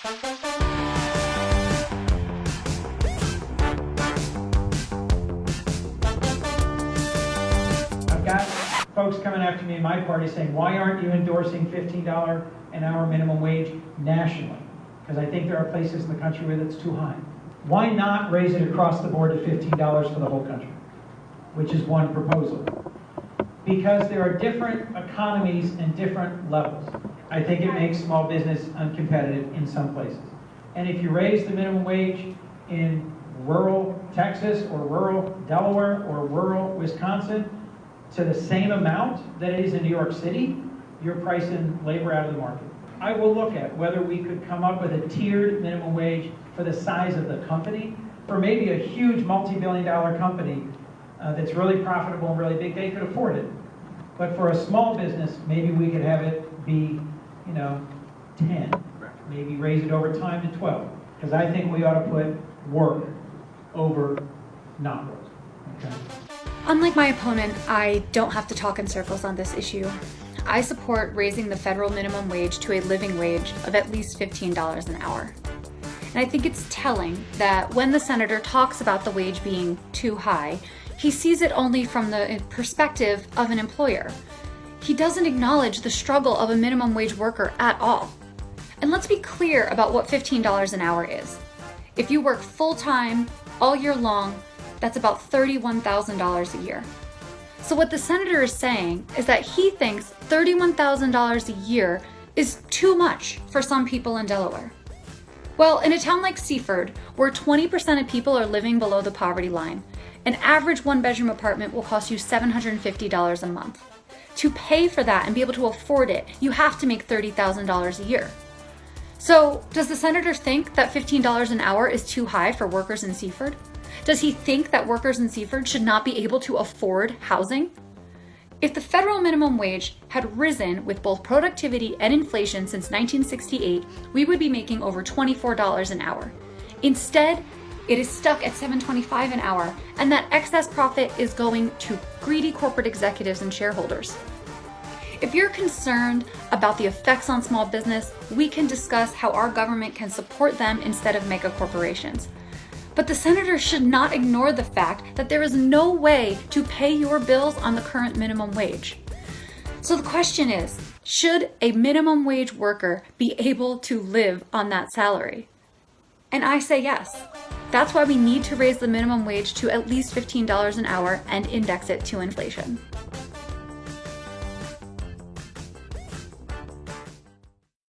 I've got folks coming after me in my party saying, why aren't you endorsing $15 an hour minimum wage nationally? Because I think there are places in the country where that's too high. Why not raise it across the board to $15 for the whole country, which is one proposal? Because there are different economies and different levels. I think it makes small business uncompetitive in some places. And if you raise the minimum wage in rural Texas or rural Delaware or rural Wisconsin to the same amount that it is in New York City, you're pricing labor out of the market. I will look at whether we could come up with a tiered minimum wage for the size of the company. For maybe a huge multi-billion-dollar company that's really profitable and really big, they could afford it. But for a small business, maybe we could have it be, 10. Maybe raise it over time to 12. Because I think we ought to put work over not work. Okay? Unlike my opponent, I don't have to talk in circles on this issue. I support raising the federal minimum wage to a living wage of at least $15 an hour. And I think it's telling that when the senator talks about the wage being too high, he sees it only from the perspective of an employer. He doesn't acknowledge the struggle of a minimum wage worker at all. And let's be clear about what $15 an hour is. If you work full-time, all year long, that's about $31,000 a year. So what the senator is saying is that he thinks $31,000 a year is too much for some people in Delaware. Well, in a town like Seaford, where 20% of people are living below the poverty line, an average one-bedroom apartment will cost you $750 a month. To pay for that and be able to afford it, you have to make $30,000 a year. So, does the senator think that $15 an hour is too high for workers in Seaford? Does he think that workers in Seaford should not be able to afford housing? If the federal minimum wage had risen with both productivity and inflation since 1968, we would be making over $24 an hour. Instead, it is stuck at $7.25 an hour, and that excess profit is going to greedy corporate executives and shareholders. If you're concerned about the effects on small business, we can discuss how our government can support them instead of mega corporations. But the senator should not ignore the fact that there is no way to pay your bills on the current minimum wage. So the question is, should a minimum wage worker be able to live on that salary? And I say yes. That's why we need to raise the minimum wage to at least $15 an hour and index it to inflation.